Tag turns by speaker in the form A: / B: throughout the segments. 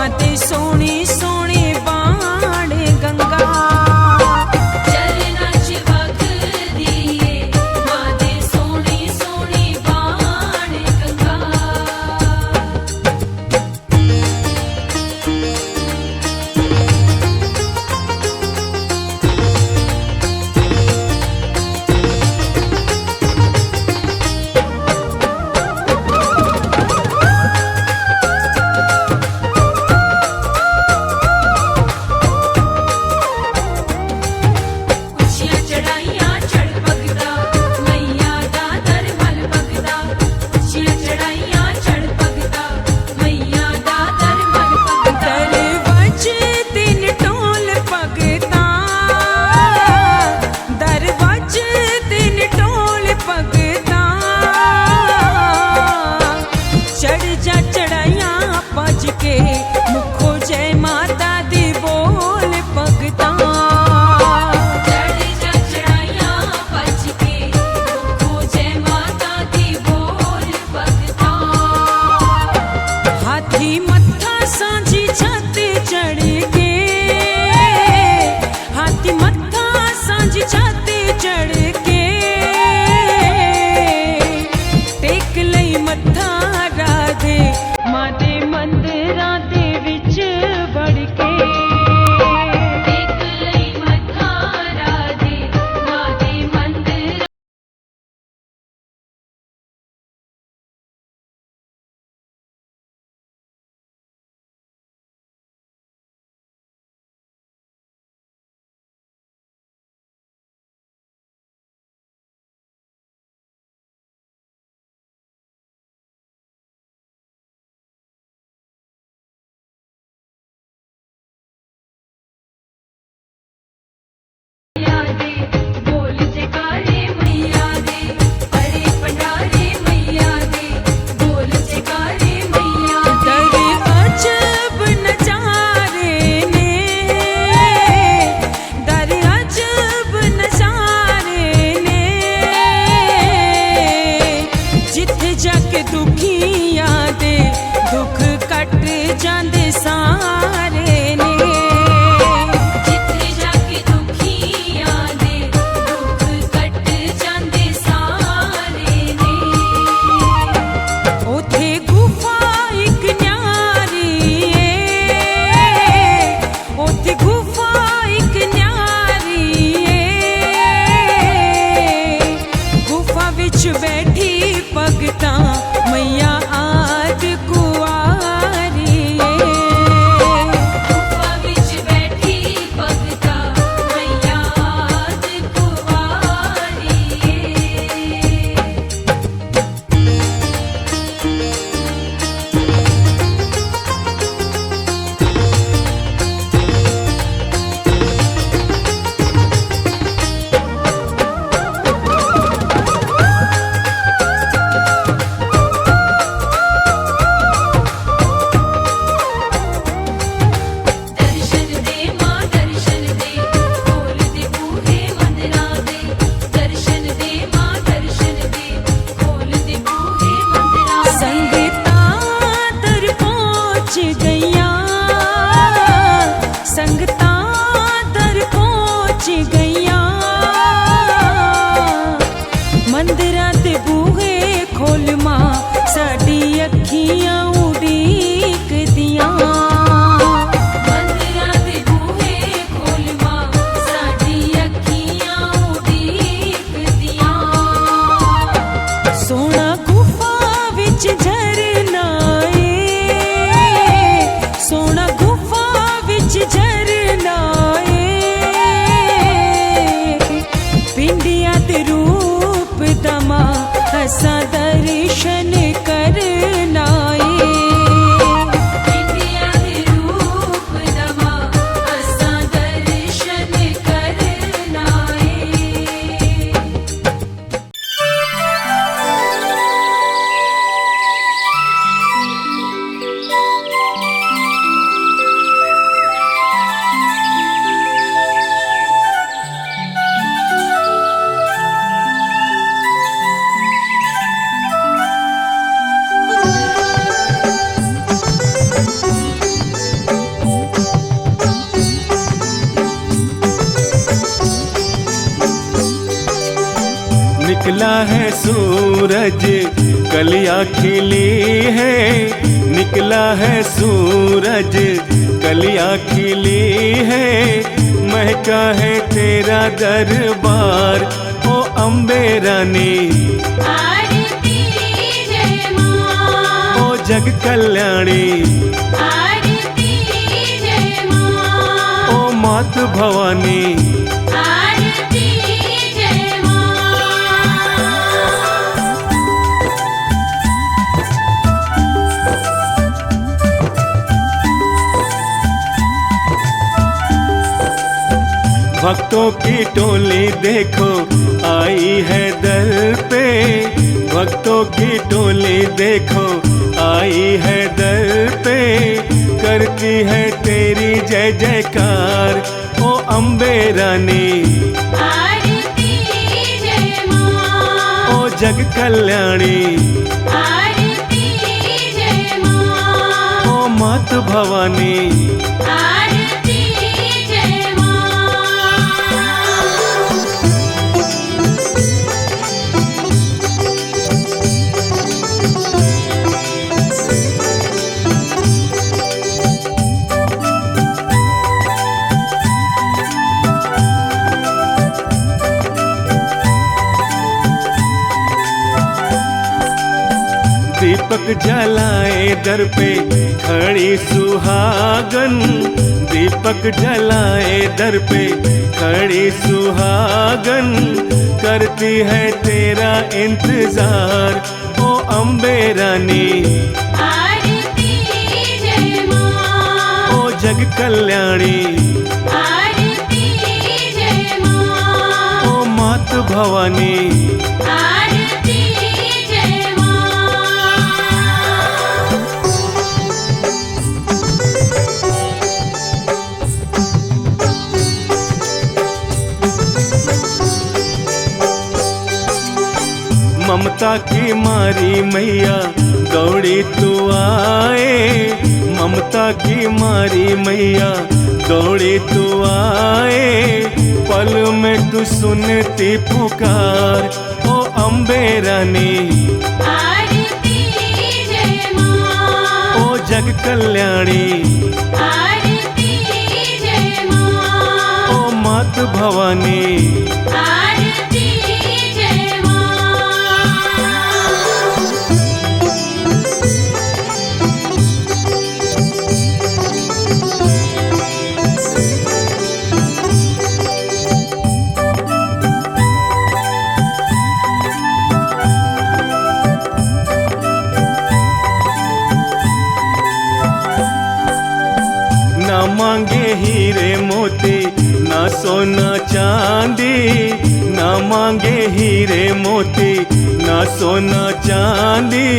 A: माते सोनी सोनी बाण गंगा
B: निकला है सूरज कलियां खिली है, निकला है सूरज कलियां खिली है, महका है तेरा दरबार ओ अम्बे रानी।
A: आरती जय माँ,
B: ओ जग कल्याणी,
A: आरती जय माँ,
B: ओ मात भवानी।
A: आरती जय माँ।
B: भक्तों की टोली देखो आई है दर पे, भक्तों की टोली देखो आई है दर पे, करती है तेरी जय जयकार ओ अम्बे रानी।
A: आरती जय माँ,
B: ओ जग कल्याणी,
A: आरती जय माँ,
B: ओ मात भवानी।
A: आरती जय माँ। दीपक जलाए दर पे खड़ी सुहागन, दीपक जलाए दर पे खड़ी सुहागन, करती है तेरा इंतजार ओ अम्बे रानी। आरती जय माँ,
B: ओ जग कल्याणी,
A: आरती जय माँ,
B: ओ मात भवानी।
A: आरती जय माँ।
B: ममता की मारी मैया दौड़ी तू आए, ममता की मारी मैया दौड़ी तू आए, पल में तू सुनती पुकार ओ अम्बे रानी।
A: आरती जय माँ,
B: ओ जग कल्याणी,
A: आरती जय माँ,
B: ओ मात भवानी।
A: आरती जय माँ।
B: ना मांगे हीरे मोती ना सोना चांदी, ना मांगे हीरे मोती ना सोना चांदी,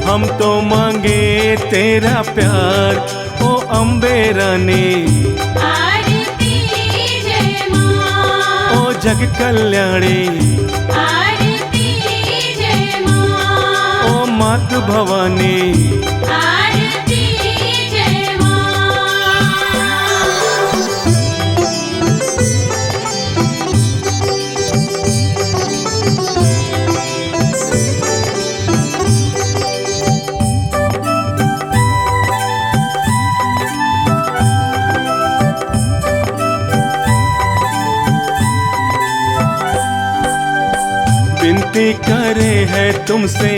B: हम तो मांगे तेरा प्यार ओ अम्बे रानी।
A: आरती जय माँ,
B: ओ जग कल्याणी,
A: आरती जय माँ,
B: ओ मात भवानी।
A: आरती जय माँ। विनती करे है तुमसे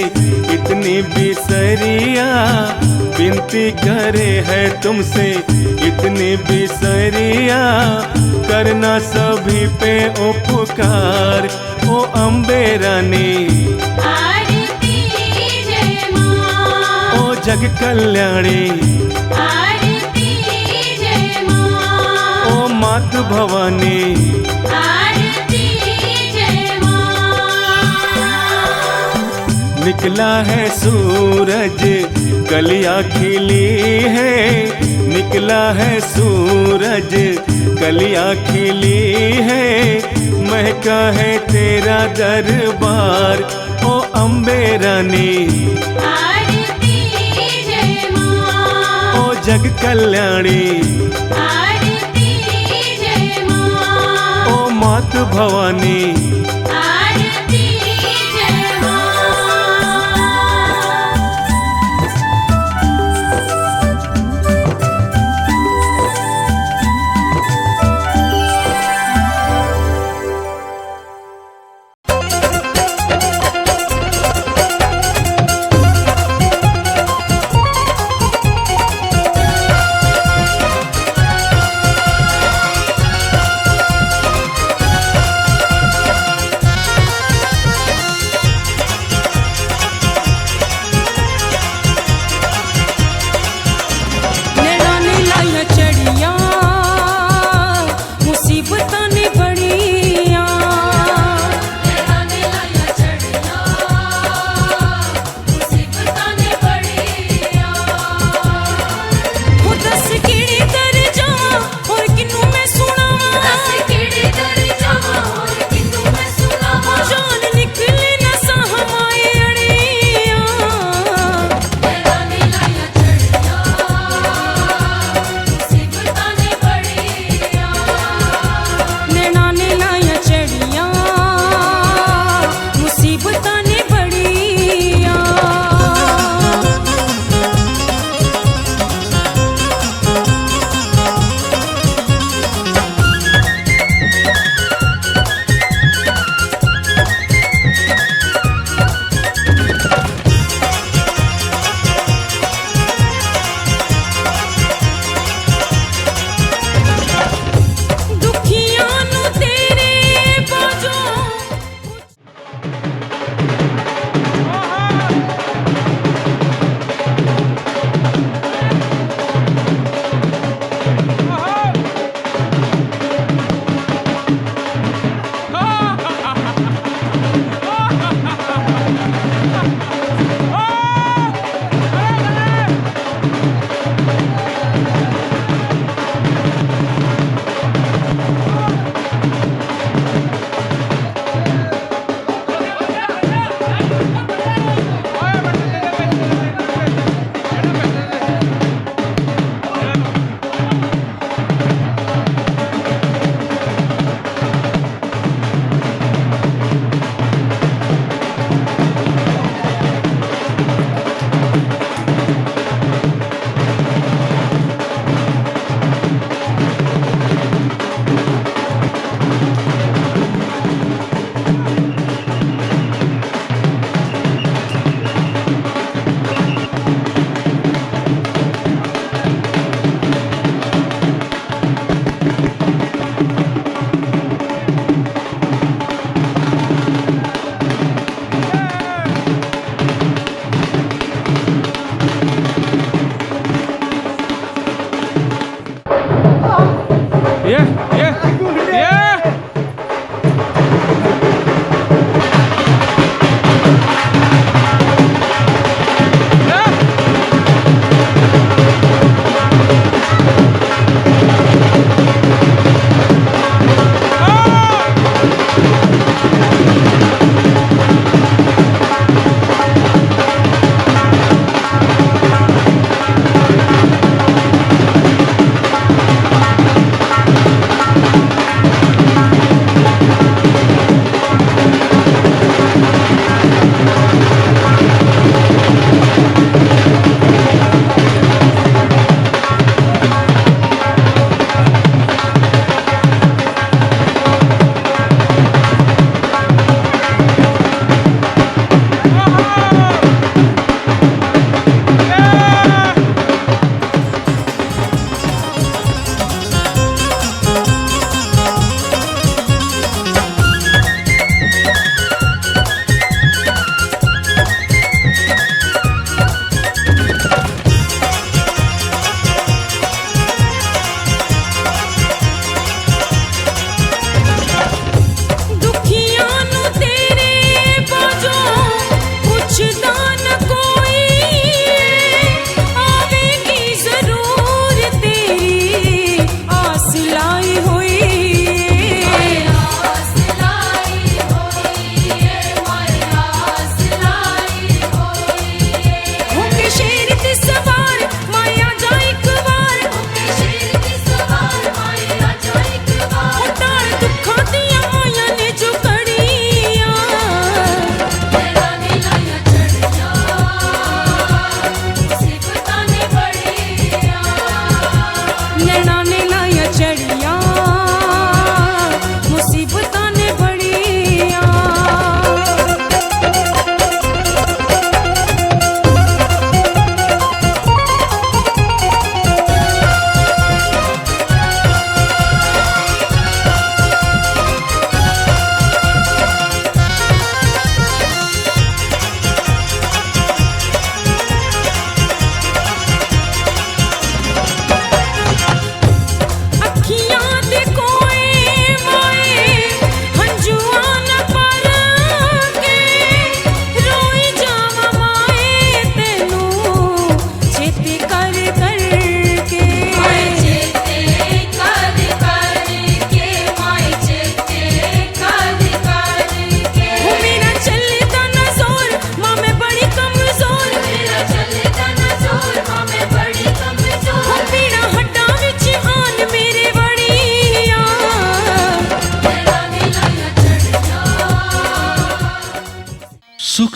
A: इतनी बिसरिया, विनती करे है तुमसे इतनी बिसरिया, करना सभी पे उपकार ओ अम्बे रानी। आरती जय माँ,
B: ओ जग कल्याणी,
A: आरती जय माँ,
B: ओ मात भवानी।
A: आरती जय माँ।
B: निकला है सूरज कलियां खिली है, निकला है सूरज कलियां खिली है, महका है तेरा दरबार ओ अम्बे रानी।
A: आरती जय माँ,
B: ओ जग कल्याणी,
A: आरती जय माँ,
B: ओ मात भवानी।
A: आरती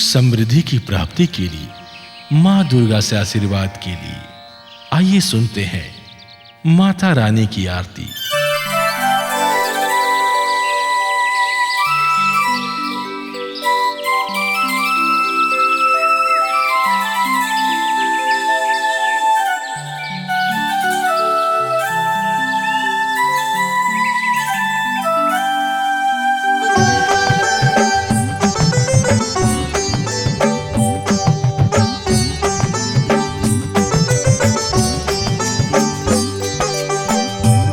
C: समृद्धि की प्राप्ति के लिए मां दुर्गा से आशीर्वाद के लिए आइए सुनते हैं माता रानी की आरती।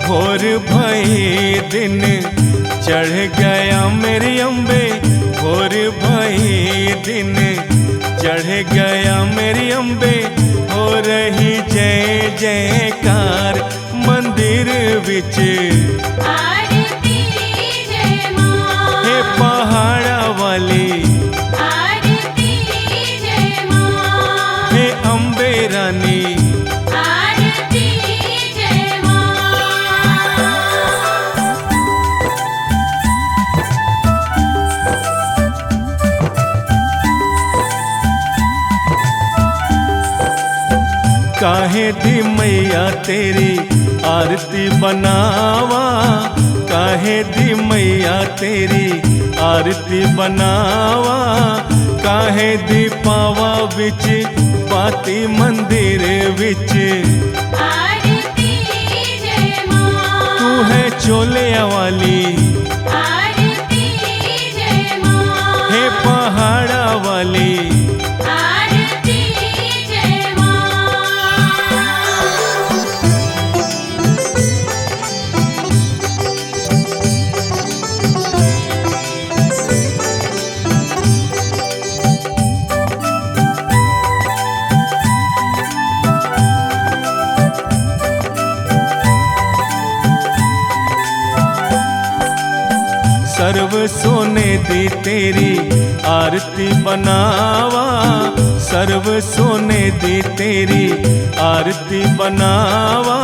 B: भोर भई दिन चढ़ गया मेरी अम्बे, भोर भई दिन चढ़ गया मेरी अम्बे, हो रही जय जयकार मंदिर विच।
A: आरती जय मां,
B: हे पहाड़ा वाली
A: आरती जय मां,
B: हे अम्बे रानी
A: आरती जय मां।
B: काहे दी मैया तेरी आरती बनावा, काहे दी मैया तेरी आरती बनावा, काहे दी पावा विच बाती मंदिर विच।
A: आरती जय मां,
B: तू है चोलिया वाली
A: आरती जय मां,
B: हे पहाड़ा वाली
A: आरती जय मां। सर्व सोने दी तेरी आरती बनावा, सर्व सोने दी तेरी आरती बनावा,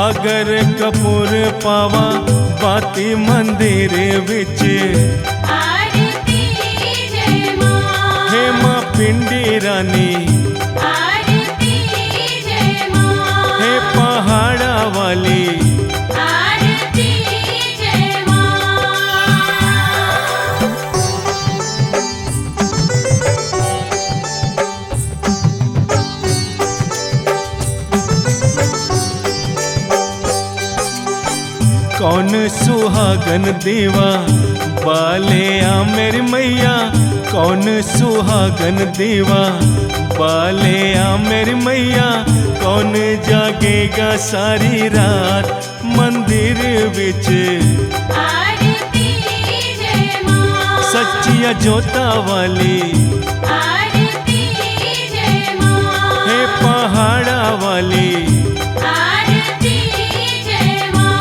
A: अगर कपूर पावा बाती मंदिर विच। आरती जय मां,
B: हे मां पिंडी रानी
A: आरती जय मां,
B: हे पहाड़ा वाली
A: आरती जय मां।
B: कौन सुहागन दीवा बाले आ मेरी मैया, कौन सुहागन दीवा बाले आ मेरी मैया, कौन जागेगा सारी रात मंदिर विच।
A: आरती जय मां,
B: सच्चिया जोता वाली
A: आरती जय मां,
B: हे पहाड़ा वाली
A: आरती जय मां।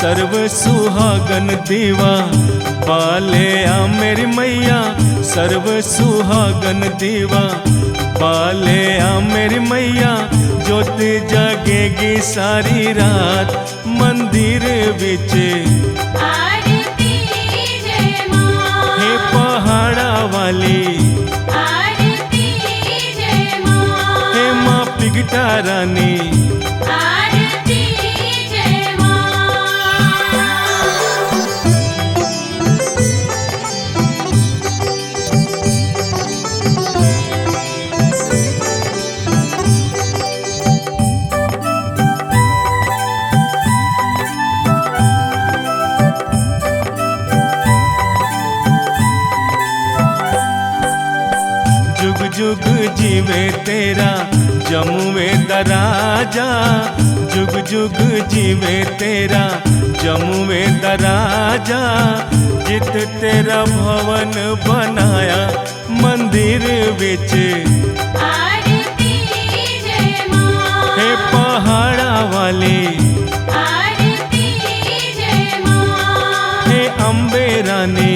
A: सर्व सुहागन दीवा बाले आ मेरी मैया, सर्व सुहागन दीवा बाले आ मेरी मैया, जोत जागेगी सारी रात मंदिर विच। आरती जय मां,
B: हे पहाड़ा वाली
A: आरती जय मां,
B: हे मां पिगटा रानी
A: आरती जय मां। जुग जुग जीवे तेरा जमुवे दराजा, जुग जुग जीवे तेरा जमुवे दराजा, जित तेरा भवन बनाया मंदिर विच। आरती जय मां,
B: हे पहाड़ा वाली
A: आरती अम्बे रानी